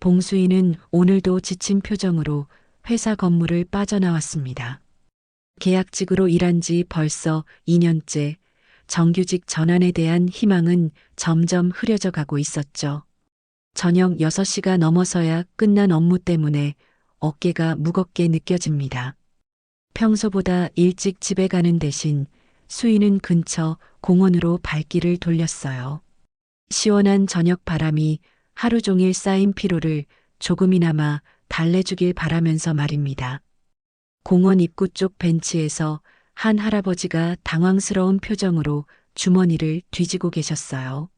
봉수인은 오늘도 지친 표정으로 회사 건물을 빠져나왔습니다. 계약직으로 일한 지 벌써 2년째 정규직 전환에 대한 희망은 점점 흐려져 가고 있었죠. 저녁 6시가 넘어서야 끝난 업무 때문에 어깨가 무겁게 느껴집니다. 평소보다 일찍 집에 가는 대신 수인은 근처 공원으로 발길을 돌렸어요. 시원한 저녁 바람이 하루 종일 쌓인 피로를 조금이나마 달래주길 바라면서 말입니다. 공원 입구 쪽 벤치에서 한 할아버지가 당황스러운 표정으로 주머니를 뒤지고 계셨어요.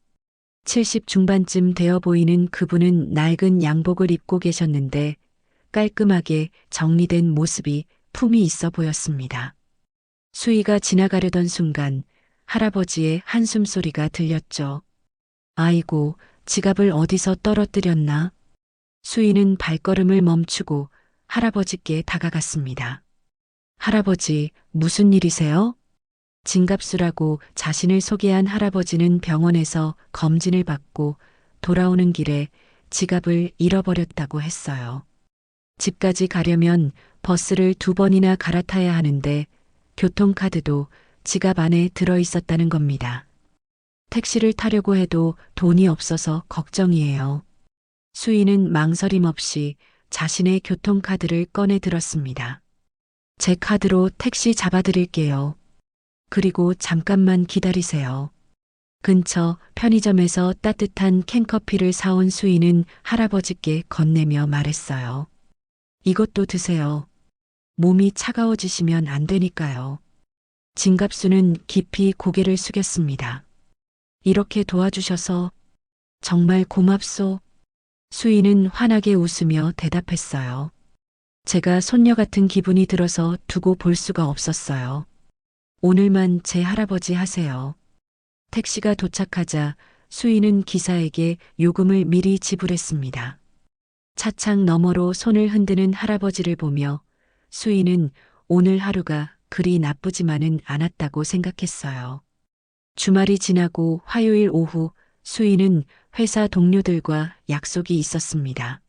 70 중반쯤 되어 보이는 그분은 낡은 양복을 입고 계셨는데 깔끔하게 정리된 모습이 품이 있어 보였습니다. 수희가 지나가려던 순간 할아버지의 한숨 소리가 들렸죠. 아이고, 지갑을 어디서 떨어뜨렸나? 수희는 발걸음을 멈추고 할아버지께 다가갔습니다. 할아버지, 무슨 일이세요? 진갑수라고 자신을 소개한 할아버지는 병원에서 검진을 받고 돌아오는 길에 지갑을 잃어버렸다고 했어요. 집까지 가려면 버스를 2번이나 갈아타야 하는데 교통카드도 지갑 안에 들어 있었다는 겁니다. 택시를 타려고 해도 돈이 없어서 걱정이에요. 수희는 망설임 없이 자신의 교통카드를 꺼내 들었습니다. 제 카드로 택시 잡아드릴게요. 그리고 잠깐만 기다리세요. 근처 편의점에서 따뜻한 캔커피를 사온 수희는 할아버지께 건네며 말했어요. 이것도 드세요. 몸이 차가워지시면 안 되니까요. 진갑수는 깊이 고개를 숙였습니다. 이렇게 도와주셔서 정말 고맙소. 수희는 환하게 웃으며 대답했어요. 제가 손녀 같은 기분이 들어서 두고 볼 수가 없었어요. 오늘만 제 할아버지 하세요. 택시가 도착하자 수희는 기사에게 요금을 미리 지불했습니다. 차창 너머로 손을 흔드는 할아버지를 보며 수희는 오늘 하루가 그리 나쁘지만은 않았다고 생각했어요. 주말이 지나고 화요일 오후 수희는 회사 동료들과 약속이 있었습니다.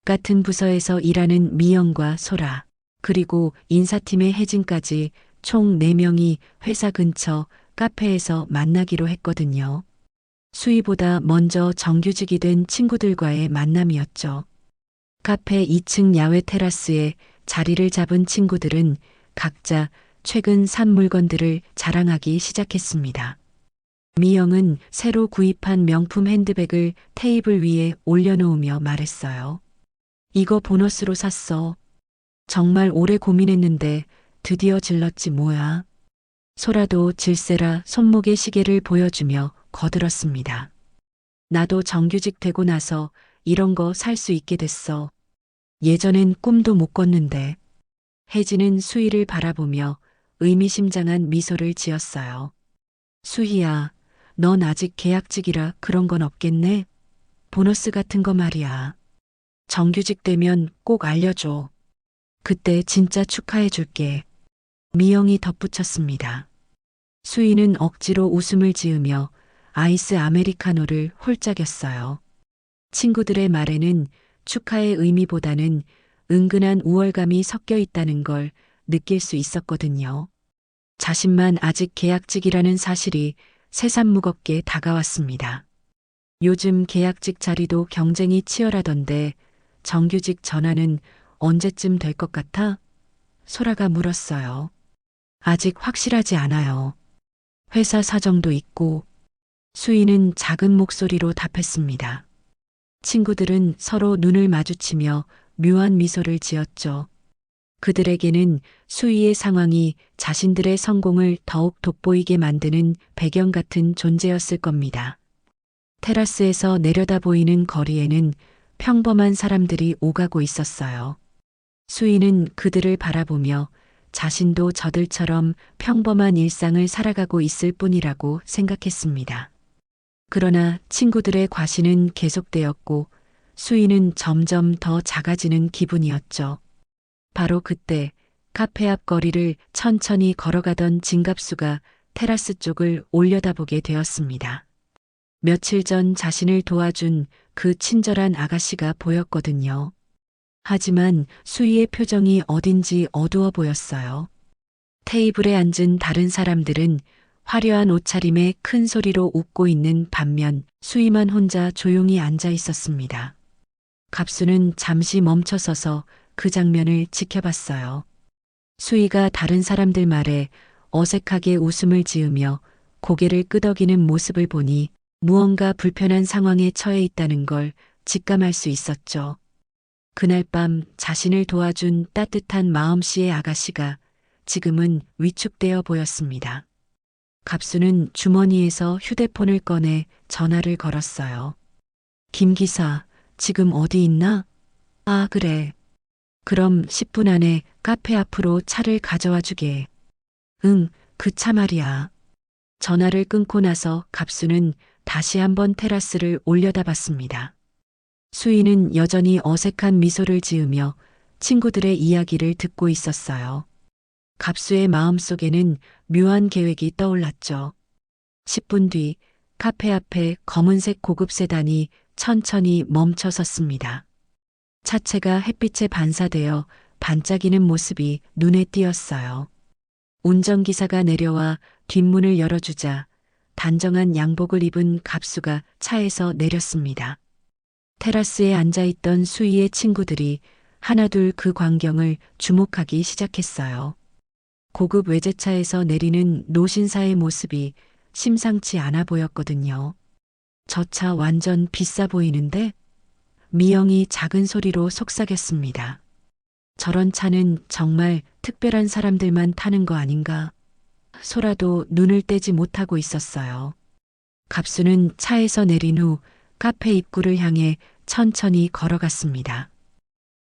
같은 부서에서 일하는 미영과 소라, 그리고 인사팀의 혜진까지 총 4명이 회사 근처 카페에서 만나기로 했거든요. 수희보다 먼저 정규직이 된 친구들과의 만남이었죠. 카페 2층 야외 테라스에 자리를 잡은 친구들은 각자 최근 산 물건들을 자랑하기 시작했습니다. 미영은 새로 구입한 명품 핸드백을 테이블 위에 올려놓으며 말했어요. 이거 보너스로 샀어. 정말 오래 고민했는데 드디어 질렀지 뭐야. 소라도 질세라 손목의 시계를 보여주며 거들었습니다. 나도 정규직 되고 나서 이런 거 살 수 있게 됐어. 예전엔 꿈도 못 꿨는데. 혜진은 수희를 바라보며 의미심장한 미소를 지었어요. 수희야, 넌 아직 계약직이라 그런 건 없겠네? 보너스 같은 거 말이야. 정규직 되면 꼭 알려줘. 그때 진짜 축하해 줄게. 미영이 덧붙였습니다. 수희는 억지로 웃음을 지으며 아이스 아메리카노를 홀짝였어요. 친구들의 말에는 축하의 의미보다는 은근한 우월감이 섞여 있다는 걸 느낄 수 있었거든요. 자신만 아직 계약직이라는 사실이 새삼 무겁게 다가왔습니다. 요즘 계약직 자리도 경쟁이 치열하던데 정규직 전환은 언제쯤 될 것 같아? 소라가 물었어요. 아직 확실하지 않아요. 회사 사정도 있고. 수희는 작은 목소리로 답했습니다. 친구들은 서로 눈을 마주치며 묘한 미소를 지었죠. 그들에게는 수희의 상황이 자신들의 성공을 더욱 돋보이게 만드는 배경 같은 존재였을 겁니다. 테라스에서 내려다 보이는 거리에는 평범한 사람들이 오가고 있었어요. 수희는 그들을 바라보며 자신도 저들처럼 평범한 일상을 살아가고 있을 뿐이라고 생각했습니다. 그러나 친구들의 과시는 계속되었고 수희는 점점 더 작아지는 기분이었죠. 바로 그때 카페 앞 거리를 천천히 걸어가던 진갑수가 테라스 쪽을 올려다보게 되었습니다. 며칠 전 자신을 도와준 그 친절한 아가씨가 보였거든요. 하지만 수희의 표정이 어딘지 어두워 보였어요. 테이블에 앉은 다른 사람들은 화려한 옷차림에 큰 소리로 웃고 있는 반면 수희만 혼자 조용히 앉아 있었습니다. 갑수는 잠시 멈춰서서 그 장면을 지켜봤어요. 수희가 다른 사람들 말에 어색하게 웃음을 지으며 고개를 끄덕이는 모습을 보니 무언가 불편한 상황에 처해 있다는 걸 직감할 수 있었죠. 그날 밤 자신을 도와준 따뜻한 마음씨의 아가씨가 지금은 위축되어 보였습니다. 갑수는 주머니에서 휴대폰을 꺼내 전화를 걸었어요. 김 기사, 지금 어디 있나? 아, 그래. 그럼 10분 안에 카페 앞으로 차를 가져와 주게. 응, 그 차 말이야. 전화를 끊고 나서 갑수는 다시 한번 테라스를 올려다봤습니다. 수희는 여전히 어색한 미소를 지으며 친구들의 이야기를 듣고 있었어요. 갑수의 마음속에는 묘한 계획이 떠올랐죠. 10분 뒤 카페 앞에 검은색 고급 세단이 천천히 멈춰 섰습니다. 차체가 햇빛에 반사되어 반짝이는 모습이 눈에 띄었어요. 운전기사가 내려와 뒷문을 열어주자 단정한 양복을 입은 갑수가 차에서 내렸습니다. 테라스에 앉아있던 수희의 친구들이 하나둘 그 광경을 주목하기 시작했어요. 고급 외제차에서 내리는 노신사의 모습이 심상치 않아 보였거든요. 저 차 완전 비싸 보이는데? 미영이 작은 소리로 속삭였습니다. 저런 차는 정말 특별한 사람들만 타는 거 아닌가? 소라도 눈을 떼지 못하고 있었어요. 갑수는 차에서 내린 후 카페 입구를 향해 천천히 걸어갔습니다.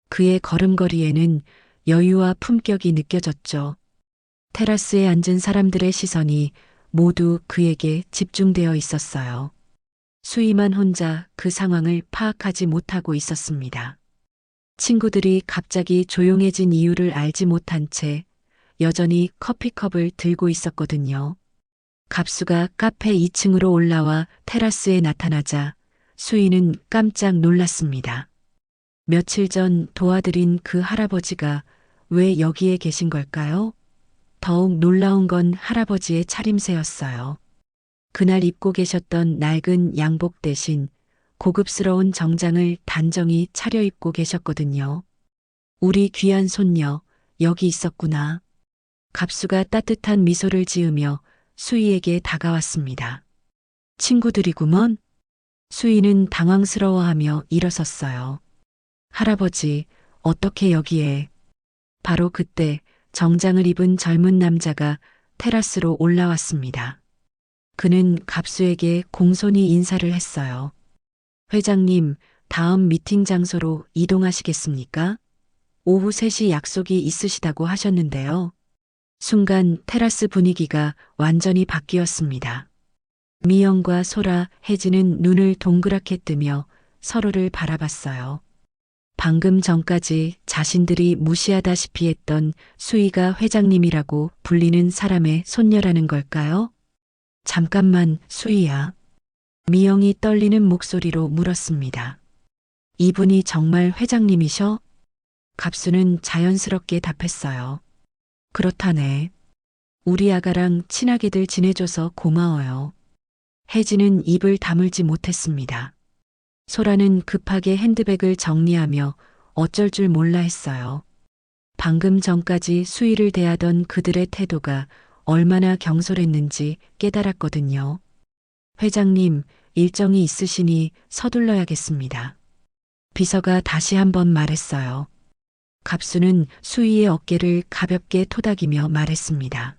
그의 걸음걸이에는 여유와 품격이 느껴졌죠. 테라스에 앉은 사람들의 시선이 모두 그에게 집중되어 있었어요. 수희만 혼자 그 상황을 파악하지 못하고 있었습니다. 친구들이 갑자기 조용해진 이유를 알지 못한 채 여전히 커피컵을 들고 있었거든요. 갑수가 카페 2층으로 올라와 테라스에 나타나자 수희는 깜짝 놀랐습니다. 며칠 전 도와드린 그 할아버지가 왜 여기에 계신 걸까요? 더욱 놀라운 건 할아버지의 차림새였어요. 그날 입고 계셨던 낡은 양복 대신 고급스러운 정장을 단정히 차려입고 계셨거든요. 우리 귀한 손녀, 여기 있었구나. 갑수가 따뜻한 미소를 지으며 수희에게 다가왔습니다. 친구들이구먼. 수희는 당황스러워하며 일어섰어요. 할아버지, 어떻게 여기에? 바로 그때 정장을 입은 젊은 남자가 테라스로 올라왔습니다. 그는 갑수에게 공손히 인사를 했어요. 회장님, 다음 미팅 장소로 이동하시겠습니까? 오후 3시 약속이 있으시다고 하셨는데요. 순간 테라스 분위기가 완전히 바뀌었습니다. 미영과 소라, 혜진은 눈을 동그랗게 뜨며 서로를 바라봤어요. 방금 전까지 자신들이 무시하다시피 했던 수희가 회장님이라고 불리는 사람의 손녀라는 걸까요? 잠깐만, 수희야. 미영이 떨리는 목소리로 물었습니다. 이분이 정말 회장님이셔? 갑수는 자연스럽게 답했어요. 그렇다네. 우리 아가랑 친하게들 지내줘서 고마워요. 혜진은 입을 다물지 못했습니다. 소라는 급하게 핸드백을 정리하며 어쩔 줄 몰라 했어요. 방금 전까지 수희를 대하던 그들의 태도가 얼마나 경솔했는지 깨달았거든요. 회장님, 일정이 있으시니 서둘러야겠습니다. 비서가 다시 한번 말했어요. 갑수는 수희의 어깨를 가볍게 토닥이며 말했습니다.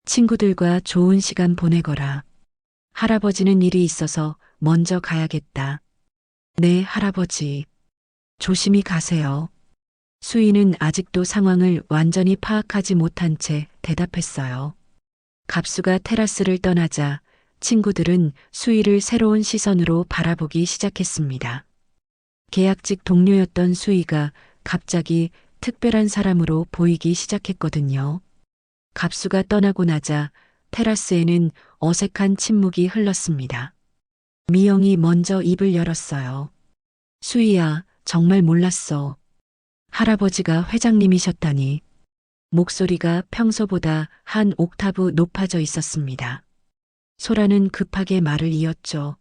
친구들과 좋은 시간 보내거라. 할아버지는 일이 있어서 먼저 가야겠다. 네, 할아버지. 조심히 가세요. 수희는 아직도 상황을 완전히 파악하지 못한 채 대답했어요. 갑수가 테라스를 떠나자 친구들은 수희를 새로운 시선으로 바라보기 시작했습니다. 계약직 동료였던 수희가 갑자기 특별한 사람으로 보이기 시작했거든요. 갑수가 떠나고 나자 테라스에는 어색한 침묵이 흘렀습니다. 미영이 먼저 입을 열었어요. 수희야, 정말 몰랐어. 할아버지가 회장님이셨다니. 목소리가 평소보다 한 옥타브 높아져 있었습니다. 소라는 급하게 말을 이었죠.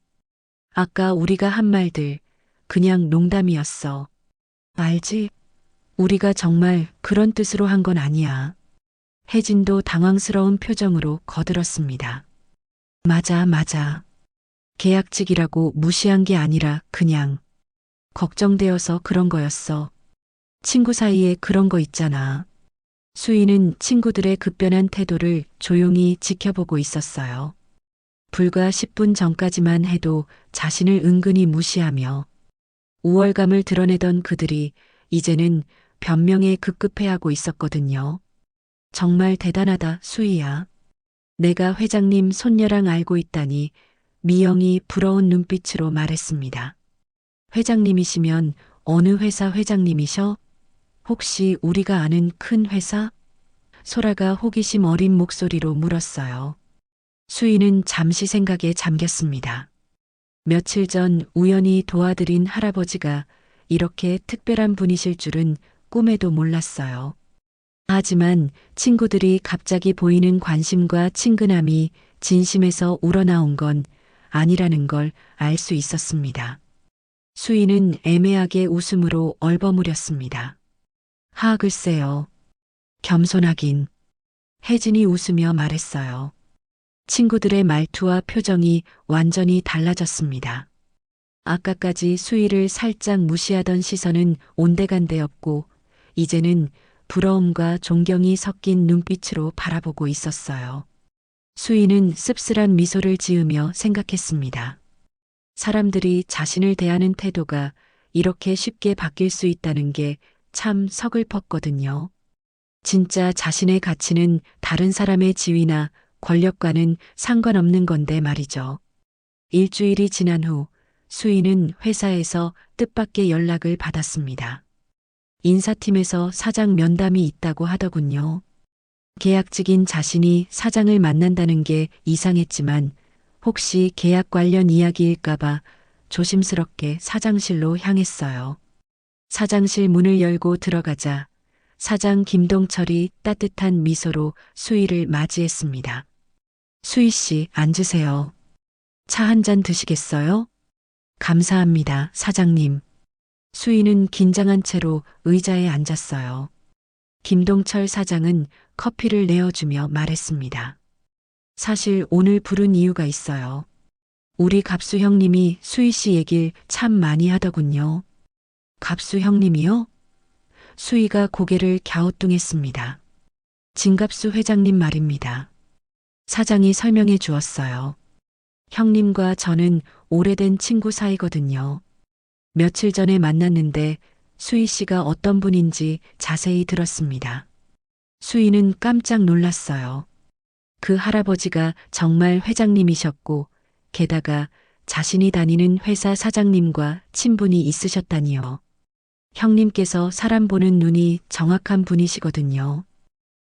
아까 우리가 한 말들, 그냥 농담이었어. 알지? 우리가 정말 그런 뜻으로 한 건 아니야. 혜진도 당황스러운 표정으로 거들었습니다. 맞아, 맞아. 계약직이라고 무시한 게 아니라 그냥 걱정되어서 그런 거였어. 친구 사이에 그런 거 있잖아. 수희는 친구들의 급변한 태도를 조용히 지켜보고 있었어요. 불과 10분 전까지만 해도 자신을 은근히 무시하며 우월감을 드러내던 그들이 이제는 변명에 급급해하고 있었거든요. 정말 대단하다, 수희야. 내가 회장님 손녀랑 알고 있다니 미영이 부러운 눈빛으로 말했습니다. 회장님이시면 어느 회사 회장님이셔? 혹시 우리가 아는 큰 회사? 소라가 호기심 어린 목소리로 물었어요. 수희는 잠시 생각에 잠겼습니다. 며칠 전 우연히 도와드린 할아버지가 이렇게 특별한 분이실 줄은 꿈에도 몰랐어요. 하지만 친구들이 갑자기 보이는 관심과 친근함이 진심에서 우러나온 건 아니라는 걸 알 수 있었습니다. 수희는 애매하게 웃음으로 얼버무렸습니다. 글쎄요. 겸손하긴. 혜진이 웃으며 말했어요. 친구들의 말투와 표정이 완전히 달라졌습니다. 아까까지 수희를 살짝 무시하던 시선은 온데간데 없고 이제는 부러움과 존경이 섞인 눈빛으로 바라보고 있었어요. 수희는 씁쓸한 미소를 지으며 생각했습니다. 사람들이 자신을 대하는 태도가 이렇게 쉽게 바뀔 수 있다는 게 참 서글펐거든요. 진짜 자신의 가치는 다른 사람의 지위나 권력과는 상관없는 건데 말이죠. 일주일이 지난 후 수희는 회사에서 뜻밖의 연락을 받았습니다. 인사팀에서 사장 면담이 있다고 하더군요. 계약직인 자신이 사장을 만난다는 게 이상했지만 혹시 계약 관련 이야기일까봐 조심스럽게 사장실로 향했어요. 사장실 문을 열고 들어가자 사장 김동철이 따뜻한 미소로 수희를 맞이했습니다. 수희 씨, 앉으세요. 차 한 잔 드시겠어요? 감사합니다, 사장님. 수희는 긴장한 채로 의자에 앉았어요. 김동철 사장은 커피를 내어주며 말했습니다. 사실 오늘 부른 이유가 있어요. 우리 갑수 형님이 수희 씨 얘길 참 많이 하더군요. 갑수 형님이요? 수희가 고개를 갸우뚱했습니다. 진갑수 회장님 말입니다. 사장이 설명해 주었어요. 형님과 저는 오래된 친구 사이거든요. 며칠 전에 만났는데 수희 씨가 어떤 분인지 자세히 들었습니다. 수희는 깜짝 놀랐어요. 그 할아버지가 정말 회장님이셨고 게다가 자신이 다니는 회사 사장님과 친분이 있으셨다니요. 형님께서 사람 보는 눈이 정확한 분이시거든요.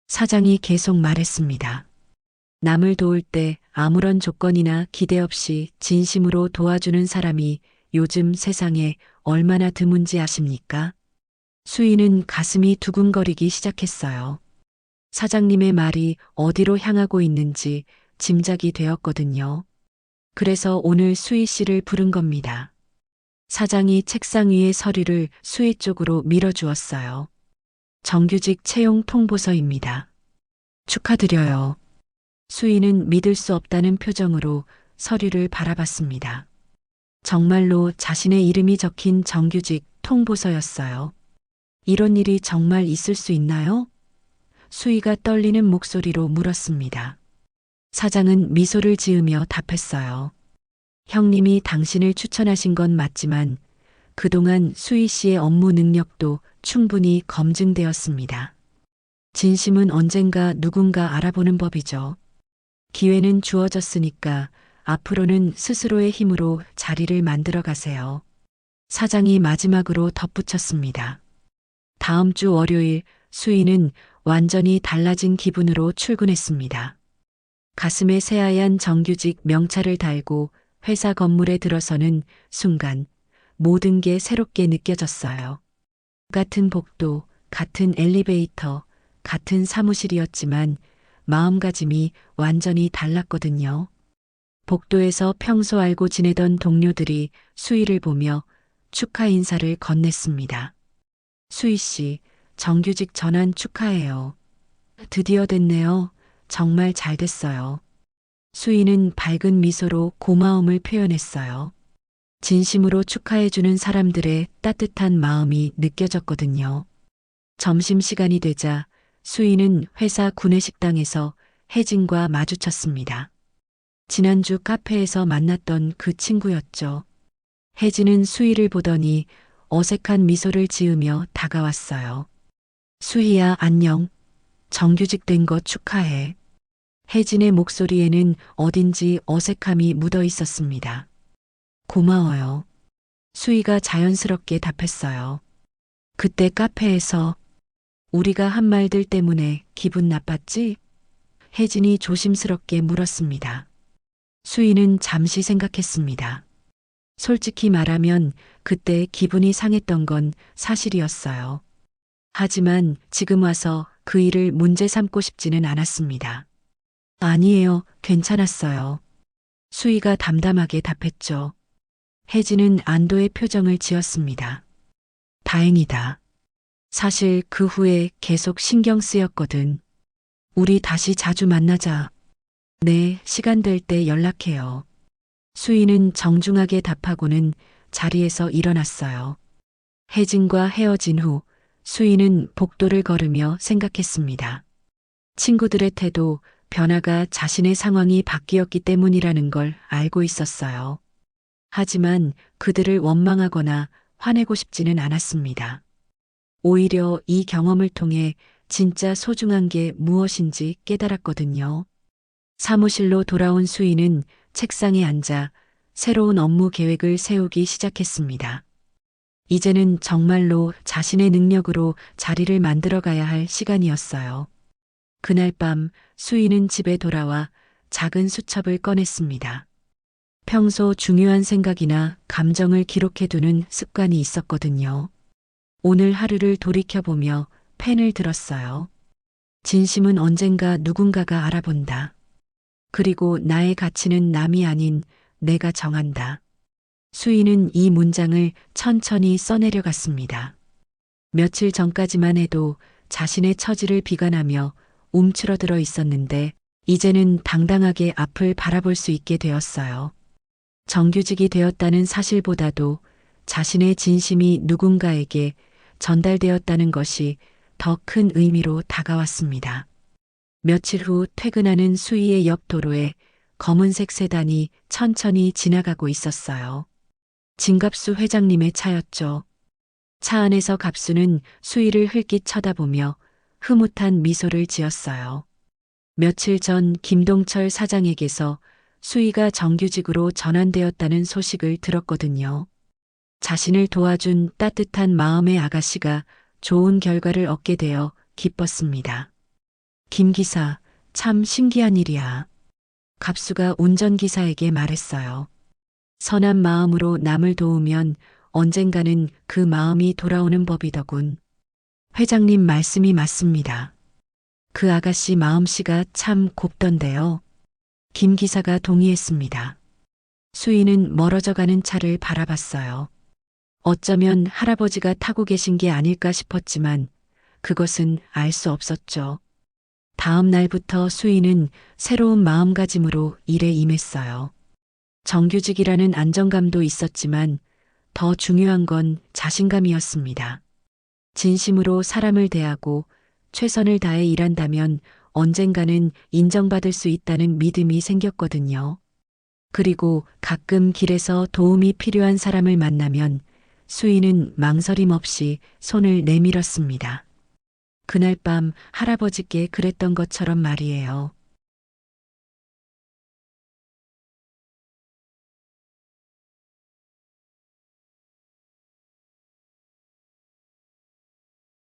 사장이 계속 말했습니다. 남을 도울 때 아무런 조건이나 기대 없이 진심으로 도와주는 사람이 요즘 세상에 얼마나 드문지 아십니까? 수희는 가슴이 두근거리기 시작했어요. 사장님의 말이 어디로 향하고 있는지 짐작이 되었거든요. 그래서 오늘 수희 씨를 부른 겁니다. 사장이 책상 위의 서류를 수희 쪽으로 밀어주었어요. 정규직 채용 통보서입니다. 축하드려요. 수희는 믿을 수 없다는 표정으로 서류를 바라봤습니다. 정말로 자신의 이름이 적힌 정규직 통보서였어요. 이런 일이 정말 있을 수 있나요? 수희가 떨리는 목소리로 물었습니다. 사장은 미소를 지으며 답했어요. 형님이 당신을 추천하신 건 맞지만 그동안 수희 씨의 업무 능력도 충분히 검증되었습니다. 진심은 언젠가 누군가 알아보는 법이죠. 기회는 주어졌으니까 앞으로는 스스로의 힘으로 자리를 만들어 가세요. 사장이 마지막으로 덧붙였습니다. 다음 주 월요일 수희는 완전히 달라진 기분으로 출근했습니다. 가슴에 새하얀 정규직 명찰을 달고 회사 건물에 들어서는 순간 모든 게 새롭게 느껴졌어요. 같은 복도, 같은 엘리베이터, 같은 사무실이었지만 마음가짐이 완전히 달랐거든요. 복도에서 평소 알고 지내던 동료들이 수희를 보며 축하 인사를 건넸습니다. 수희 씨, 정규직 전환 축하해요. 드디어 됐네요. 정말 잘 됐어요. 수희는 밝은 미소로 고마움을 표현했어요. 진심으로 축하해주는 사람들의 따뜻한 마음이 느껴졌거든요. 점심시간이 되자 수희는 회사 구내식당에서 혜진과 마주쳤습니다. 지난주 카페에서 만났던 그 친구였죠. 혜진은 수희를 보더니 어색한 미소를 지으며 다가왔어요. 수희야, 안녕. 정규직 된 거 축하해. 혜진의 목소리에는 어딘지 어색함이 묻어 있었습니다. 고마워요. 수희가 자연스럽게 답했어요. 그때 카페에서 우리가 한 말들 때문에 기분 나빴지? 혜진이 조심스럽게 물었습니다. 수희는 잠시 생각했습니다. 솔직히 말하면 그때 기분이 상했던 건 사실이었어요. 하지만 지금 와서 그 일을 문제 삼고 싶지는 않았습니다. 아니에요, 괜찮았어요. 수희가 담담하게 답했죠. 혜진은 안도의 표정을 지었습니다. 다행이다. 사실 그 후에 계속 신경 쓰였거든. 우리 다시 자주 만나자. 네, 시간 될 때 연락해요. 수희는 정중하게 답하고는 자리에서 일어났어요. 혜진과 헤어진 후 수희는 복도를 걸으며 생각했습니다. 친구들의 태도, 변화가 자신의 상황이 바뀌었기 때문이라는 걸 알고 있었어요. 하지만 그들을 원망하거나 화내고 싶지는 않았습니다. 오히려 이 경험을 통해 진짜 소중한 게 무엇인지 깨달았거든요. 사무실로 돌아온 수희는 책상에 앉아 새로운 업무 계획을 세우기 시작했습니다. 이제는 정말로 자신의 능력으로 자리를 만들어 가야 할 시간이었어요. 그날 밤 수희는 집에 돌아와 작은 수첩을 꺼냈습니다. 평소 중요한 생각이나 감정을 기록해두는 습관이 있었거든요. 오늘 하루를 돌이켜보며 펜을 들었어요. 진심은 언젠가 누군가가 알아본다. 그리고 나의 가치는 남이 아닌 내가 정한다. 수희는 이 문장을 천천히 써내려갔습니다. 며칠 전까지만 해도 자신의 처지를 비관하며 움츠러들어 있었는데 이제는 당당하게 앞을 바라볼 수 있게 되었어요. 정규직이 되었다는 사실보다도 자신의 진심이 누군가에게 전달되었다는 것이 더 큰 의미로 다가왔습니다. 며칠 후 퇴근하는 수희의 옆 도로에 검은색 세단이 천천히 지나가고 있었어요. 진갑수 회장님의 차였죠. 차 안에서 갑수는 수희를 흘낏 쳐다보며 흐뭇한 미소를 지었어요. 며칠 전 김동철 사장에게서 수희가 정규직으로 전환되었다는 소식을 들었거든요. 자신을 도와준 따뜻한 마음의 아가씨가 좋은 결과를 얻게 되어 기뻤습니다. 김 기사, 참 신기한 일이야. 갑수가 운전기사에게 말했어요. 선한 마음으로 남을 도우면 언젠가는 그 마음이 돌아오는 법이더군. 회장님 말씀이 맞습니다. 그 아가씨 마음씨가 참 곱던데요. 김 기사가 동의했습니다. 수희는 멀어져가는 차를 바라봤어요. 어쩌면 할아버지가 타고 계신 게 아닐까 싶었지만 그것은 알 수 없었죠. 다음 날부터 수희는 새로운 마음가짐으로 일에 임했어요. 정규직이라는 안정감도 있었지만 더 중요한 건 자신감이었습니다. 진심으로 사람을 대하고 최선을 다해 일한다면 언젠가는 인정받을 수 있다는 믿음이 생겼거든요. 그리고 가끔 길에서 도움이 필요한 사람을 만나면 수희는 망설임 없이 손을 내밀었습니다. 그날 밤 할아버지께 그랬던 것처럼 말이에요.